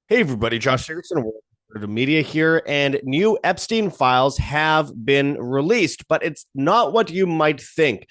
Hey everybody, Josh Sigurdson, the media here, and new Epstein files have been released, but it's not what you might think.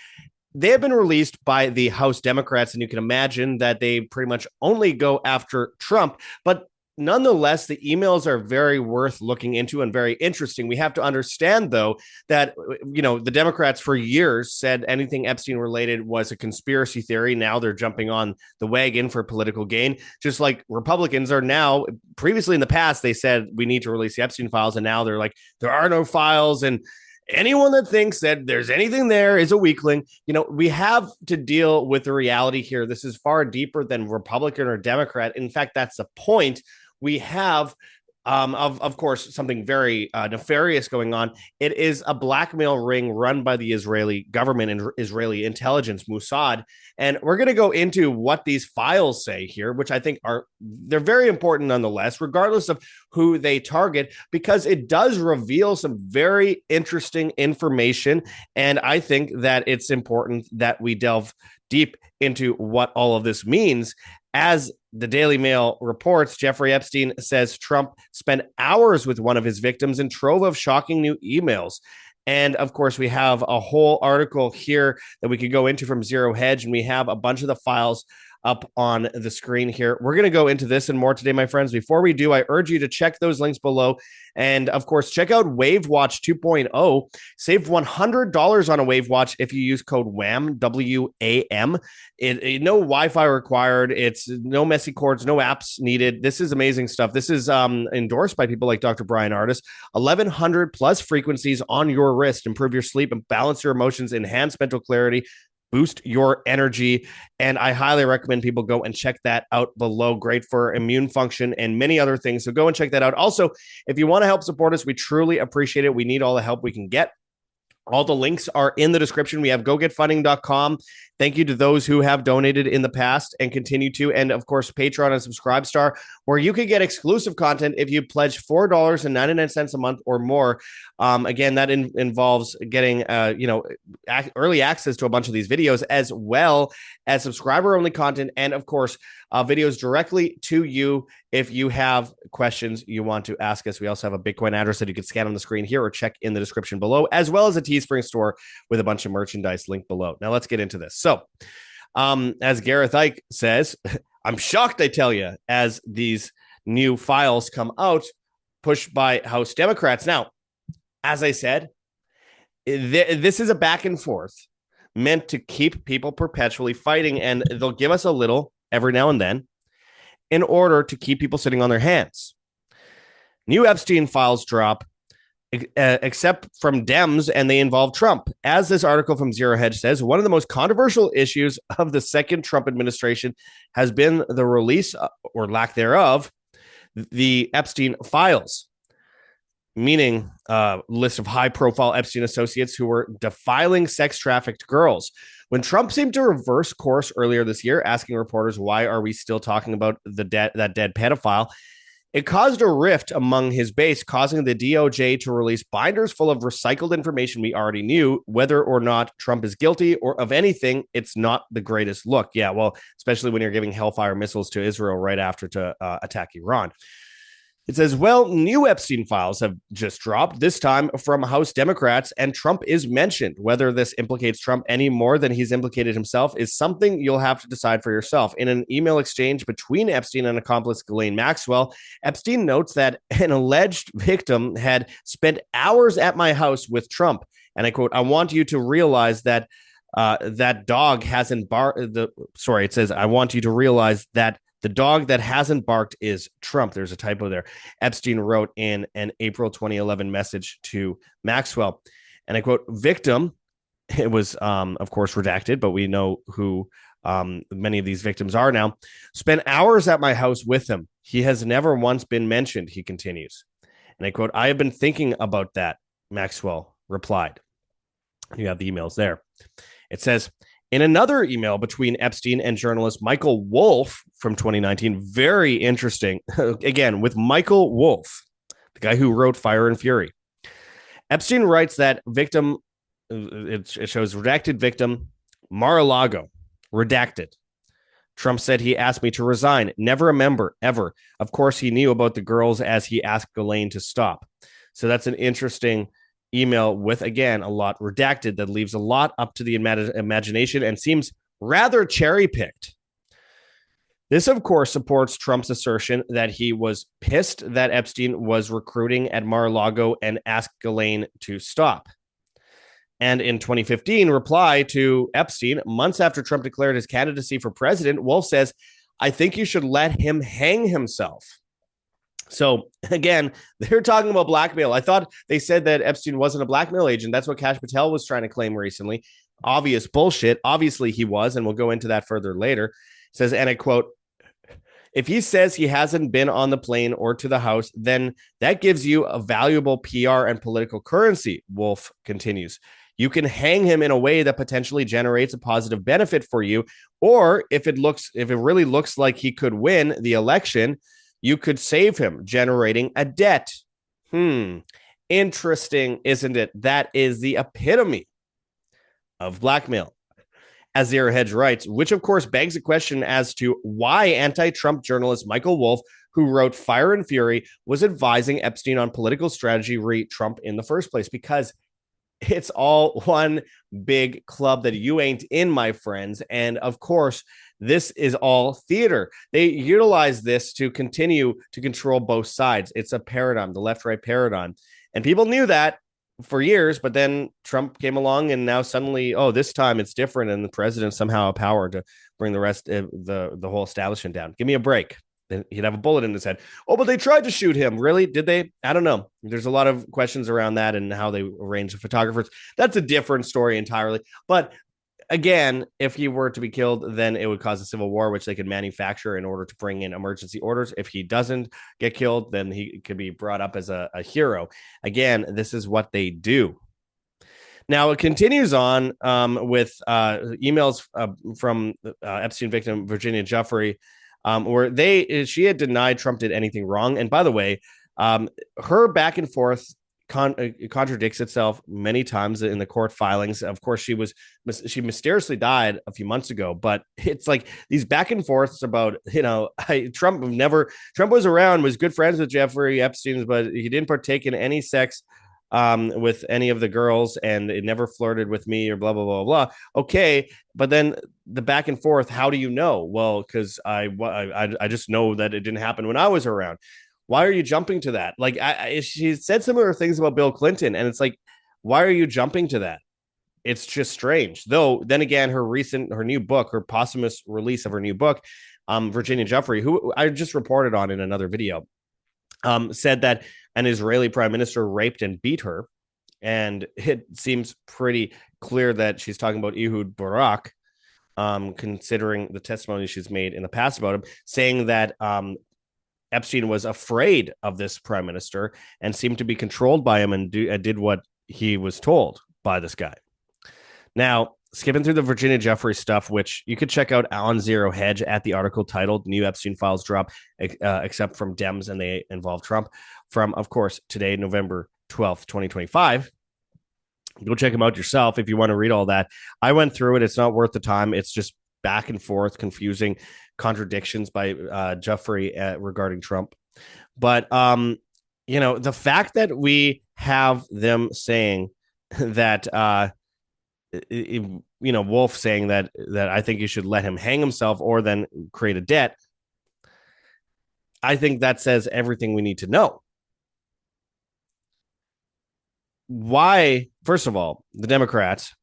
They have been released by the House Democrats, and you can imagine that they pretty much only go after Trump. But nonetheless, the emails are very worth looking into and very interesting. We have to understand, though, that the Democrats for years said anything Epstein related was a conspiracy theory. Now they're jumping on the wagon for political gain, just like Republicans are now. Previously in the past, they said we need to release the Epstein files, and now they're like there are no files and anyone that thinks that there's anything there is a weakling. We have to deal with the reality here. This is far deeper than Republican or Democrat. In fact, that's the point. We have of course, something very nefarious going on. It is a blackmail ring run by the Israeli government and Israeli intelligence, Mousad. And we're going to go into what these files say here, which I think they're very important nonetheless, regardless of who they target, because it does reveal some very interesting information. And I think that it's important that we delve deep into what all of this means. As the Daily Mail reports, Jeffrey Epstein says Trump spent hours with one of his victims in trove of shocking new emails. And of course, we have a whole article here that we could go into from Zero Hedge, and we have a bunch of the files up on the screen here. We're going to go into this and more today, my friends. Before we do, I urge you to check those links below. And of course, check out Wave Watch 2.0. Save $100 on a Wave Watch if you use code WAM, WAM. No Wi-Fi required. It's no messy cords, no apps needed. This is amazing stuff. This is endorsed by people like Dr. Brian Ardis. 1,100 plus frequencies on your wrist. Improve your sleep and balance your emotions, enhance mental clarity, boost your energy. And I highly recommend people go and check that out below. Great for immune function and many other things. So go and check that out. Also, if you want to help support us, we truly appreciate it. We need all the help we can get. All the links are in the description. We have gogetfunding.com. Thank you to those who have donated in the past and continue to. And of course, Patreon and Subscribestar, where you can get exclusive content if you pledge $4.99 a month or more. Again, that involves getting early access to a bunch of these videos, as well as subscriber-only content, and of course, videos directly to you if you have questions you want to ask us. We also have a Bitcoin address that you can scan on the screen here or check in the description below, as well as a Teespring store with a bunch of merchandise linked below. Now let's get into this. So, as Gareth Ike says, I'm shocked, I tell you, as these new files come out, pushed by House Democrats. Now, as I said, this is a back and forth meant to keep people perpetually fighting, and they'll give us a little every now and then in order to keep people sitting on their hands. New Epstein files drop, except from Dems, and they involve Trump. As this article from Zero Hedge says, one of the most controversial issues of the second Trump administration has been the release, or lack thereof, the Epstein files, meaning a list of high-profile Epstein associates who were defiling sex-trafficked girls. When Trump seemed to reverse course earlier this year, asking reporters, why are we still talking about that dead pedophile, it caused a rift among his base, causing the DOJ to release binders full of recycled information we already knew. Whether or not Trump is guilty or of anything, it's not the greatest look. Yeah, well, especially when you're giving Hellfire missiles to Israel right after to attack Iran. It says, well, new Epstein files have just dropped, this time from House Democrats, and Trump is mentioned. Whether this implicates Trump any more than he's implicated himself is something you'll have to decide for yourself. In an email exchange between Epstein and accomplice Ghislaine Maxwell, Epstein notes that an alleged victim had spent hours at my house with Trump. And I quote, I want you to realize that that dog hasn't barked. It says, I want you to realize that the dog that hasn't barked is Trump. There's a typo there. Epstein wrote in an April 2011 message to Maxwell. And I quote, victim, it was, of course, redacted, but we know who many of these victims are now, spent hours at my house with him. He has never once been mentioned, he continues. And I quote, I have been thinking about that, Maxwell replied. You have the emails there. It says, in another email between Epstein and journalist Michael Wolff from 2019, very interesting, again, with Michael Wolff, the guy who wrote Fire and Fury. Epstein writes that victim, it shows redacted victim, Mar-a-Lago, redacted. Trump said he asked me to resign. Never a member, ever. Of course, he knew about the girls as he asked Ghislaine to stop. So that's an interesting email with, again, a lot redacted that leaves a lot up to the imagination and seems rather cherry-picked. This, of course, supports Trump's assertion that he was pissed that Epstein was recruiting at Mar-a-Lago and asked Ghislaine to stop. And in 2015, reply to Epstein, months after Trump declared his candidacy for president, Wolff says, I think you should let him hang himself. So again, they're talking about blackmail. I thought they said that Epstein wasn't a blackmail agent. That's what Kash Patel was trying to claim recently. Obvious bullshit. Obviously he was, and we'll go into that further later. It says, and I quote, if he says he hasn't been on the plane or to the house, then that gives you a valuable PR and political currency, Wolff continues. You can hang him in a way that potentially generates a positive benefit for you. Or if it really looks like he could win the election, you could save him, generating a debt. Interesting, isn't it? That is the epitome of blackmail. As Zero Hedge writes, which of course begs a question as to why anti-Trump journalist Michael Wolff, who wrote Fire and Fury, was advising Epstein on political strategy re-Trump in the first place. Because it's all one big club that you ain't in, my friends. And of course, this is all theater. They utilize this to continue to control both sides. It's a paradigm, the left-right paradigm. And people knew that for years, but then Trump came along and now suddenly, this time it's different. And the president somehow had power to bring the rest of the whole establishment down. Give me a break. Then he'd have a bullet in his head. Oh, but they tried to shoot him. Really? Did they? I don't know. There's a lot of questions around that and how they arranged the photographers. That's a different story entirely. But again, if he were to be killed, then it would cause a civil war, which they could manufacture in order to bring in emergency orders. If he doesn't get killed, then he could be brought up as a hero. Again, this is what they do. Now, it continues on with emails from Epstein victim Virginia Giuffre, where she had denied Trump did anything wrong. And by the way, her back and forth contradicts itself many times in the court filings. Of course, she mysteriously died a few months ago, but it's like these back and forths about, Trump was around, was good friends with Jeffrey Epstein, but he didn't partake in any sex with any of the girls, and it never flirted with me or blah, blah, blah, blah. Okay. But then the back and forth, how do you know? Well, because I just know that it didn't happen when I was around. Why are you jumping to that? Like she said similar things about Bill Clinton, and it's like, why are you jumping to that? It's just strange. Though, then again, her new book, her posthumous release of her new book, Virginia Giuffre, who I just reported on in another video, said that an Israeli prime minister raped and beat her. And it seems pretty clear that she's talking about Ehud Barak, considering the testimony she's made in the past about him, saying that Epstein was afraid of this prime minister and seemed to be controlled by him and did what he was told by this guy. Now, skipping through the Virginia Giuffre stuff, which you could check out on Zero Hedge at the article titled New Epstein Files Drop, except from Dems and they involve Trump, from, of course, today, November 12th, 2025. Go check them out yourself if you want to read all that. I went through it. It's not worth the time. It's just back and forth, confusing contradictions by Giuffre regarding Trump. But, the fact that we have them saying that, Wolff saying that I think you should let him hang himself or then create a debt, I think that says everything we need to know. Why, first of all, the Democrats,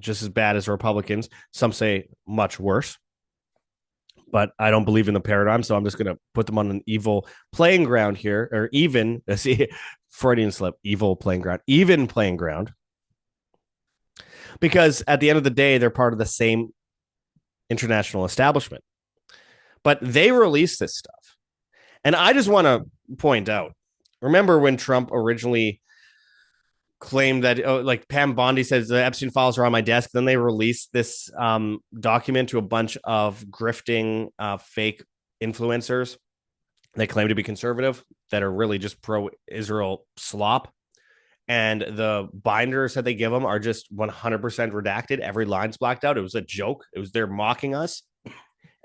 just as bad as Republicans, some say much worse, but I don't believe in the paradigm, so I'm just going to put them on an evil playing ground here, or even, see, Freudian slip, evil playing ground, even playing ground, because at the end of the day, they're part of the same international establishment, but they release this stuff. And I just want to point out, remember when Trump originally claimed that, like Pam Bondi says, the Epstein files are on my desk. Then they released this document to a bunch of grifting fake influencers that claim to be conservative that are really just pro-Israel slop. And the binders that they give them are just 100% redacted. Every line's blacked out. It was a joke. They're mocking us.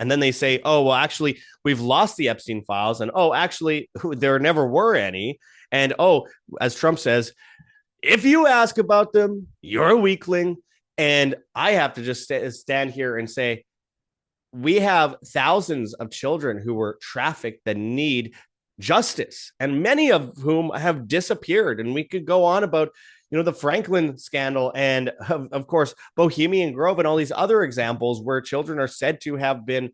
And then they say, oh, well, actually, we've lost the Epstein files. And oh, actually, there never were any. And oh, as Trump says, if you ask about them, you're a weakling. And I have to just stand here and say, we have thousands of children who were trafficked that need justice, and many of whom have disappeared. And we could go on about, the Franklin scandal and, of course, Bohemian Grove and all these other examples where children are said to have been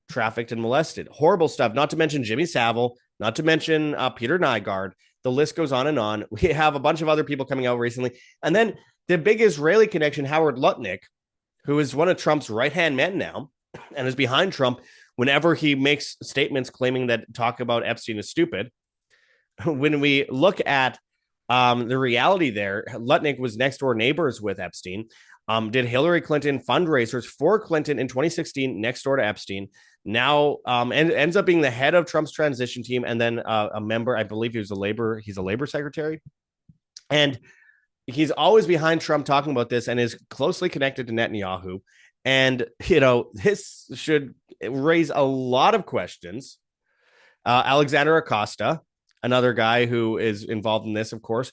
trafficked and molested. Horrible stuff, not to mention Jimmy Savile, not to mention Peter Nygaard. The list goes on and on. We have a bunch of other people coming out recently. And then the big Israeli connection, Howard Lutnick, who is one of Trump's right-hand men now and is behind Trump whenever he makes statements claiming that talk about Epstein is stupid. When we look at the reality there, Lutnick was next door neighbors with Epstein, did Hillary Clinton fundraisers for Clinton in 2016 next door to Epstein, now ends up being the head of Trump's transition team, and then a member, I believe he's a labor secretary. And he's always behind Trump talking about this and is closely connected to Netanyahu. And, this should raise a lot of questions. Alexander Acosta, another guy who is involved in this, of course,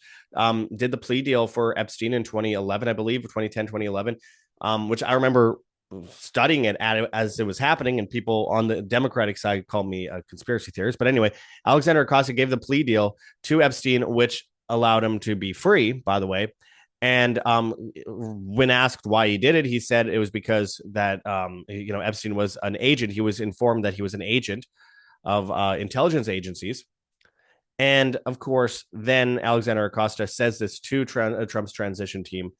did the plea deal for Epstein in 2011, I believe, 2010, 2011, which I remember studying it as it was happening. And people on the Democratic side called me a conspiracy theorist. But anyway, Alexander Acosta gave the plea deal to Epstein, which allowed him to be free, by the way. And when asked why he did it, he said it was because that, Epstein was an agent. He was informed that he was an agent of intelligence agencies. And of course, then Alexander Acosta says this to Trump's transition team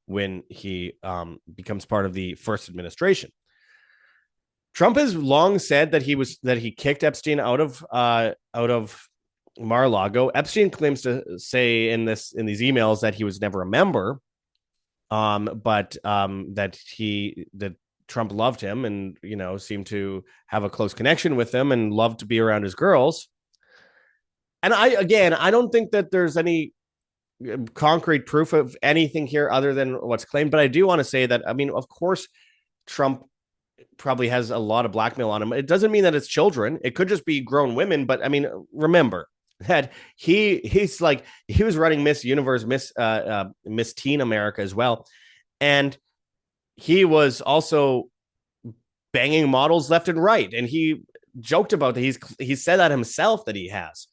when he becomes part of the first administration. Trump has long said that he kicked Epstein out of Mar-a-Lago. Epstein claims to say in these emails that he was never a member, but that Trump loved him and seemed to have a close connection with him and loved to be around his girls. And I don't think that there's any concrete proof of anything here other than what's claimed. But I do want to say that, of course, Trump probably has a lot of blackmail on him. It doesn't mean that it's children. It could just be grown women. But remember that he was running Miss Universe, Miss Teen America as well. And he was also banging models left and right. And he joked about that. He said that himself that he has.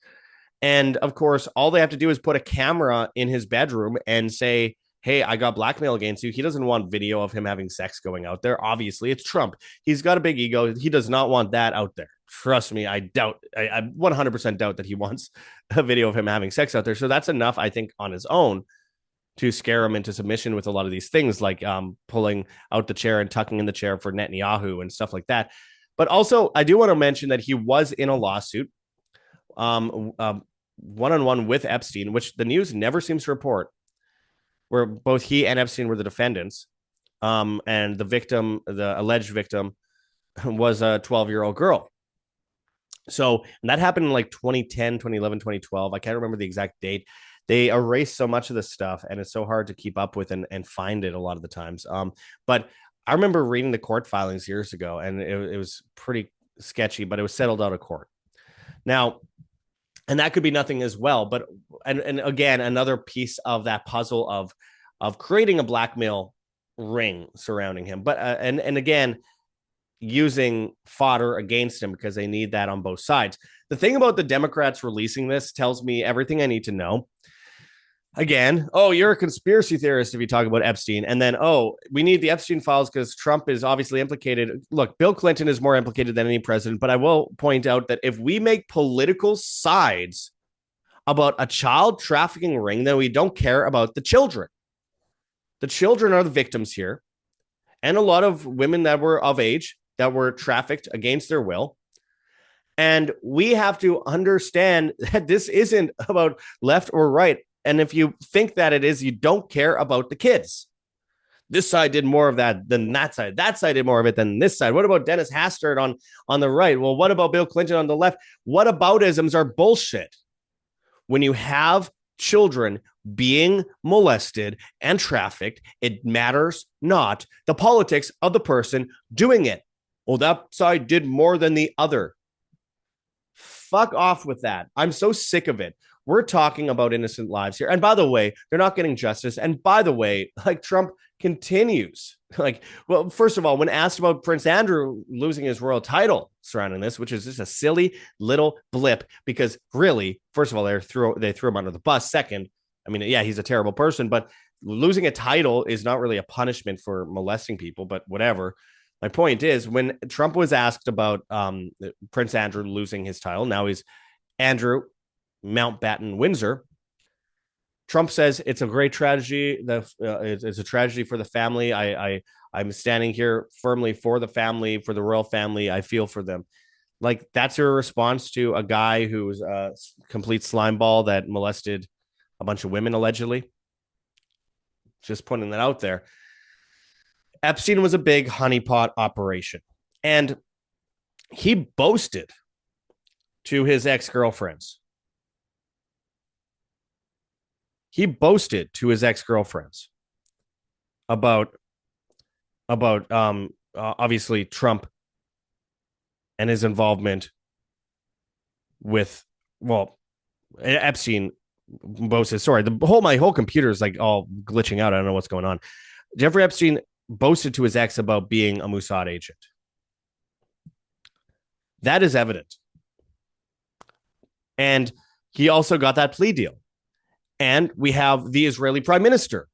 And of course, all they have to do is put a camera in his bedroom and say, hey, I got blackmail against you. He doesn't want video of him having sex going out there. Obviously, it's Trump. He's got a big ego. He does not want that out there. Trust me, I 100% doubt that he wants a video of him having sex out there. So that's enough, I think, on his own to scare him into submission with a lot of these things, like pulling out the chair and tucking in the chair for Netanyahu and stuff like that. But also, I do want to mention that he was in a lawsuit one-on-one with Epstein, which the news never seems to report, where both he and Epstein were the defendants. And the alleged victim was a 12-year-old girl. So that happened in like 2010, 2011, 2012. I can't remember the exact date. They erase so much of this stuff, and it's so hard to keep up with and find it a lot of the times. But I remember reading the court filings years ago, and it was pretty sketchy, but it was settled out of court. Now, and that could be nothing as well. But and again, another piece of that puzzle of creating a blackmail ring surrounding him. But and again, using fodder against him because they need that on both sides. The thing about the Democrats releasing this tells me everything I need to know. Again, oh, you're a conspiracy theorist if you talk about Epstein. And then, oh, we need the Epstein files because Trump is obviously implicated. Look, Bill Clinton is more implicated than any president. But I will point out that if we make political sides about a child trafficking ring, then we don't care about the children. The children are the victims here. And a lot of women that were of age that were trafficked against their will. And we have to understand that this isn't about left or right. And if you think that it is, you don't care about the kids. This side did more of that than that side. That side did more of it than this side. What about Dennis Hastert on the right? Well, what about Bill Clinton on the left? What aboutisms are bullshit? When you have children being molested and trafficked, it matters not the politics of the person doing it. Well, that side did more than the other. Fuck off with that. I'm so sick of it. We're talking about innocent lives here. And by the way, they're not getting justice. And by the way, like Trump continues. Like, well, first of all, when asked about Prince Andrew losing his royal title surrounding this, which is just a silly little blip, because really, first of all, they threw him under the bus. Second, I mean, yeah, he's a terrible person, but losing a title is not really a punishment for molesting people, but whatever. My point is, when Trump was asked about Prince Andrew losing his title, now he's Andrew Mountbatten Windsor. Trump says it's a great tragedy. It's a tragedy for the family. I'm standing here firmly for the family, for the royal family. I feel for them. Like, that's your response to a guy who's a complete slimeball that molested a bunch of women allegedly. Just putting that out there. Epstein was a big honeypot operation, and he boasted to his ex-girlfriends. He boasted to his ex-girlfriends about obviously Trump and his involvement with, well, Epstein boasted. Sorry, my whole computer is like all glitching out. I don't know what's going on. Jeffrey Epstein boasted to his ex about being a Mousad agent. That is evident. And he also got that plea deal. And we have the Israeli prime minister,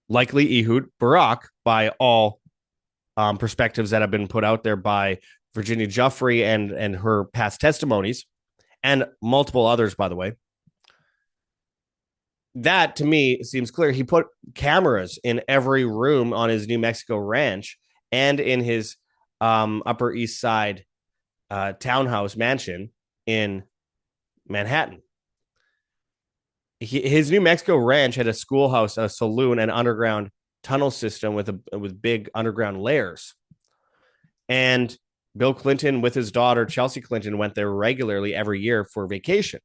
likely Ehud Barak, by all perspectives that have been put out there by Virginia Giuffre and her past testimonies, and multiple others, by the way. That, to me, seems clear. He put cameras in every room on his New Mexico ranch and in his Upper East Side townhouse mansion in Manhattan. His New Mexico ranch had a schoolhouse, a saloon, and underground tunnel system with big underground layers. And Bill Clinton, with his daughter Chelsea Clinton, went there regularly every year for vacation.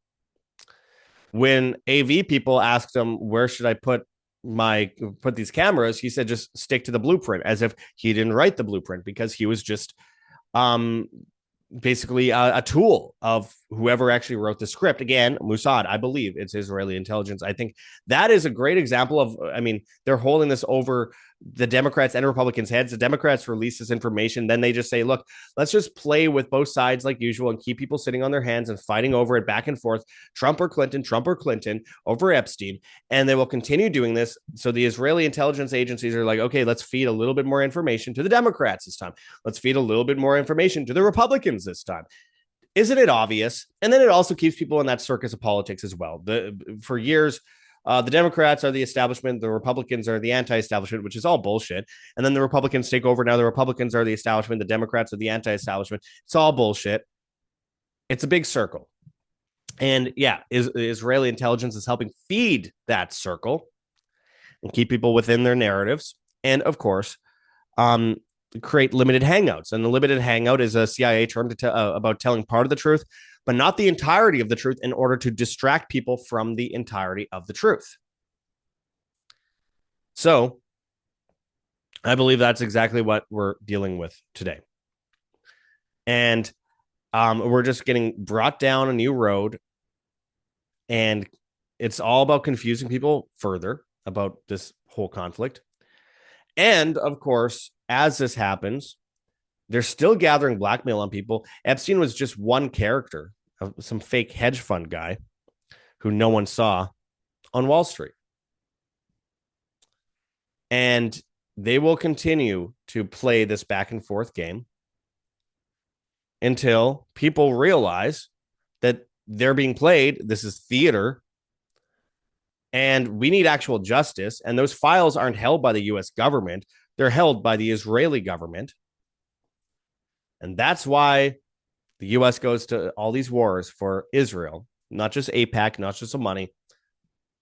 When AV people asked him, where should I put these cameras, he said, just stick to the blueprint, as if he didn't write the blueprint, because he was just basically a tool of whoever actually wrote the script. Again, Mousad, I believe it's Israeli intelligence. I think that is a great example of, I mean, they're holding this over the Democrats and Republicans' heads. The Democrats release this information. Then they just say, look, let's just play with both sides like usual and keep people sitting on their hands and fighting over it back and forth. Trump or Clinton over Epstein. And they will continue doing this. So the Israeli intelligence agencies are like, okay, let's feed a little bit more information to the Democrats this time. Let's feed a little bit more information to the Republicans this time. Isn't it obvious? And then it also keeps people in that circus of politics as well. For years, the Democrats are the establishment. The Republicans are the anti-establishment, which is all bullshit. And then the Republicans take over. Now the Republicans are the establishment. The Democrats are the anti-establishment. It's all bullshit. It's a big circle. And yeah, Israeli intelligence is helping feed that circle and keep people within their narratives. And of course, create limited hangouts. And the limited hangout is a CIA term about telling part of the truth, but not the entirety of the truth, in order to distract people from the entirety of the truth. So I believe that's exactly what we're dealing with today. And we're just getting brought down a new road. And it's all about confusing people further about this whole conflict. And of course, as this happens, they're still gathering blackmail on people. Epstein was just one character, some fake hedge fund guy who no one saw on Wall Street. And they will continue to play this back and forth game until people realize that they're being played. This is theater. And we need actual justice. And those files aren't held by the US government. They're held by the Israeli government. And that's why the US goes to all these wars for Israel, not just AIPAC, not just some money.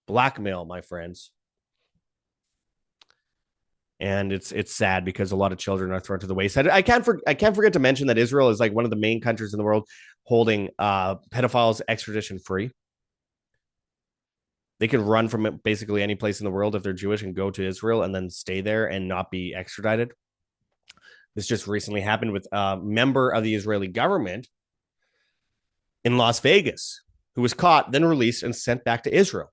Blackmail, my friends. And it's sad because a lot of children are thrown to the wayside. I can't forget to mention that Israel is like one of the main countries in the world holding pedophiles extradition free. They can run from basically any place in the world if they're Jewish and go to Israel and then stay there and not be extradited. This just recently happened with a member of the Israeli government in Las Vegas who was caught, then released and sent back to Israel.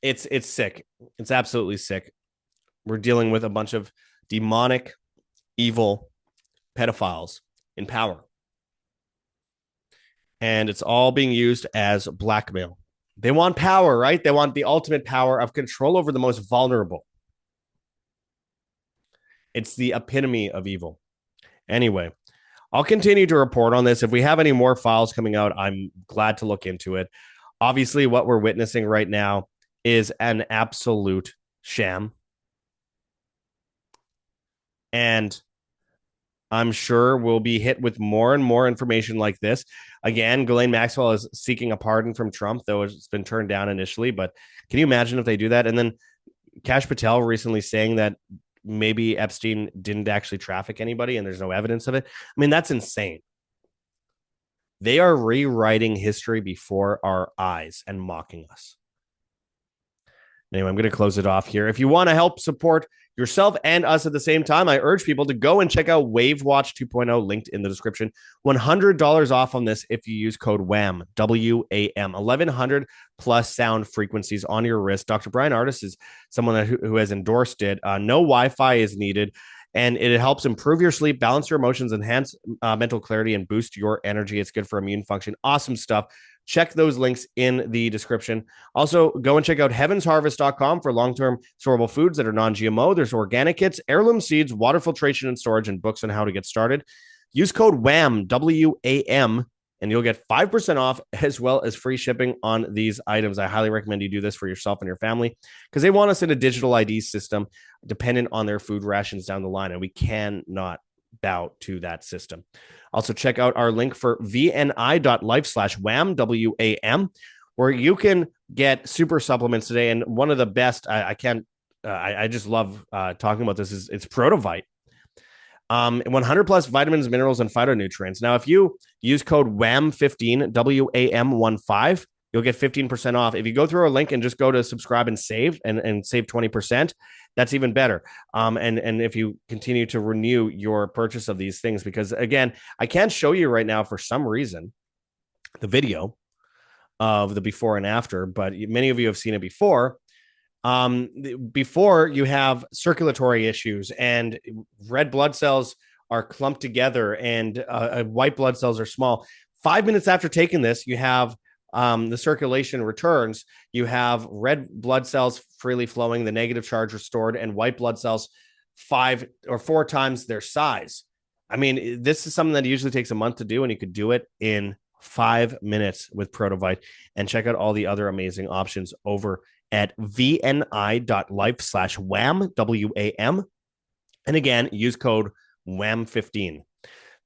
It's sick. It's absolutely sick. We're dealing with a bunch of demonic, evil pedophiles in power. And it's all being used as blackmail. They want power, right? They want the ultimate power of control over the most vulnerable. It's the epitome of evil. Anyway, I'll continue to report on this. If we have any more files coming out, I'm glad to look into it. Obviously, what we're witnessing right now is an absolute sham. And I'm sure we'll be hit with more and more information like this. Again, Ghislaine Maxwell is seeking a pardon from Trump, though it's been turned down initially. But can you imagine if they do that? And then Kash Patel recently saying that maybe Epstein didn't actually traffic anybody and there's no evidence of it. I mean, that's insane. They are rewriting history before our eyes and mocking us. Anyway, I'm going to close it off here. If you want to help support yourself and us at the same time, I urge people to go and check out Wave Watch 2.0, linked in the description. $100 off on this if you use code WAM, W-A-M, 1,100 plus sound frequencies on your wrist. Dr. Brian Artis is someone who has endorsed it. No Wi-Fi is needed, and it helps improve your sleep, balance your emotions, enhance mental clarity, and boost your energy. It's good for immune function. Awesome stuff. Check those links in the description. Also, go and check out heavensharvest.com for long-term storable foods that are non-GMO. There's organic kits, heirloom seeds, water filtration and storage, and books on how to get started. Use code WAM, W-A-M, and you'll get 5% off as well as free shipping on these items. I highly recommend you do this for yourself and your family because they want us in a digital ID system dependent on their food rations down the line, and we cannot bow to that system. Also, check out our link for vni.life/wham, W-A-M, where you can get super supplements today. And one of the best, I just love talking about this, is it's Protovite. 100 plus vitamins, minerals, and phytonutrients. Now, if you use code WAM15, W-A-M-15, you'll get 15% off. If you go through our link and just go to subscribe and save and save 20%, that's even better. And if you continue to renew your purchase of these things, because again, I can't show you right now for some reason the video of the before and after, but many of you have seen it before. Before, you have circulatory issues and red blood cells are clumped together and white blood cells are small. 5 minutes after taking this, you have the circulation returns. You have red blood cells freely flowing, the negative charge restored, and white blood cells 5 or 4 times their size. I mean, this is something that usually takes a month to do, and you could do it in 5 minutes with Protovite. And check out all the other amazing options over at vni.life/wham, W-A-M. And again, use code WAM15.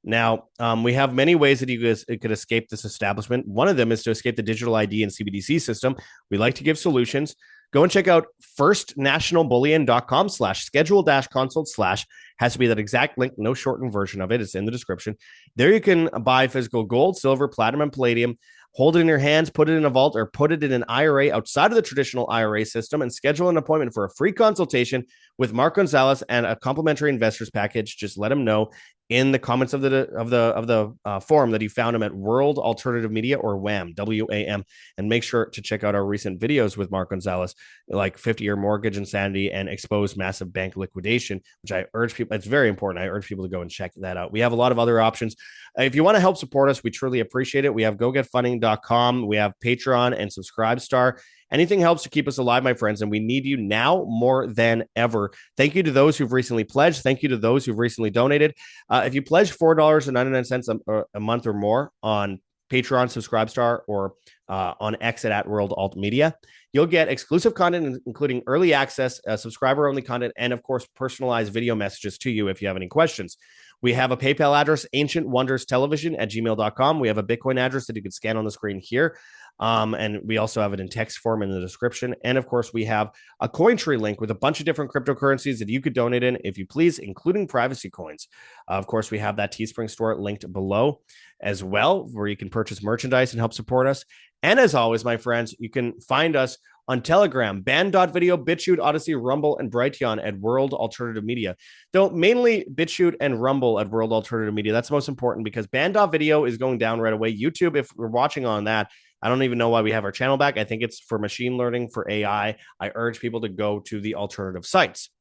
Now, we have many ways that you guys could escape this establishment. One of them is to escape the digital ID and CBDC system. We like to give solutions. Go and check out firstnationalbullion.com/schedule-consult/ has to be that exact link, no shortened version of it. It's in the description. There you can buy physical gold, silver, platinum, and palladium. Hold it in your hands, put it in a vault, or put it in an IRA outside of the traditional IRA system, and schedule an appointment for a free consultation with Mark Gonzalez and a complimentary investors package. Just let him know in the comments of the forum that you found him at World Alternative Media, or WAM, W-A-M, and make sure to check out our recent videos with Mark Gonzalez, like 50-year mortgage insanity and exposed massive bank liquidation, which I urge people. It's very important. I urge people to go and check that out. We have a lot of other options. If you want to help support us, we truly appreciate it. We have GoGetFunding.com. We have Patreon and Subscribestar. Anything helps to keep us alive, my friends, and we need you now more than ever. Thank you to those who've recently pledged. Thank you to those who've recently donated. If you pledge $4.99 a month or more on Patreon, Subscribestar, or on X at World Alt Media, you'll get exclusive content, including early access, subscriber-only content, and, of course, personalized video messages to you if you have any questions. We have a PayPal address, ancientwonderstelevision@gmail.com. We have a Bitcoin address that you can scan on the screen here. And we also have it in text form in the description. And of course, we have a Cointree link with a bunch of different cryptocurrencies that you could donate in if you please, including privacy coins. Of course, we have that Teespring store linked below as well, where you can purchase merchandise and help support us. And as always, my friends, you can find us on Telegram, Band.video, BitChute, Odyssey, Rumble, and Brighteon at World Alternative Media. Though mainly BitChute and Rumble at World Alternative Media. That's most important because Band.video is going down right away. YouTube, if we're watching on that, I don't even know why we have our channel back. I think it's for machine learning, for AI. I urge people to go to the alternative sites.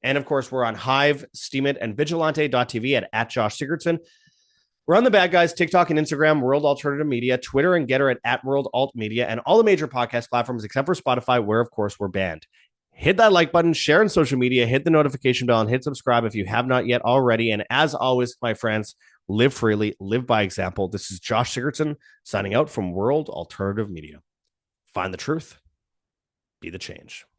And of course, we're on Hive, Steemit, and Vigilante.tv at Josh Sigurdson. We're on the bad guys, TikTok and Instagram, World Alternative Media, Twitter and Getter at World Alt Media, and all the major podcast platforms except for Spotify, where, of course, we're banned. Hit that like button, share on social media, hit the notification bell, and hit subscribe if you have not yet already. And as always, my friends, live freely, live by example. This is Josh Sigurdson signing out from World Alternative Media. Find the truth. Be the change.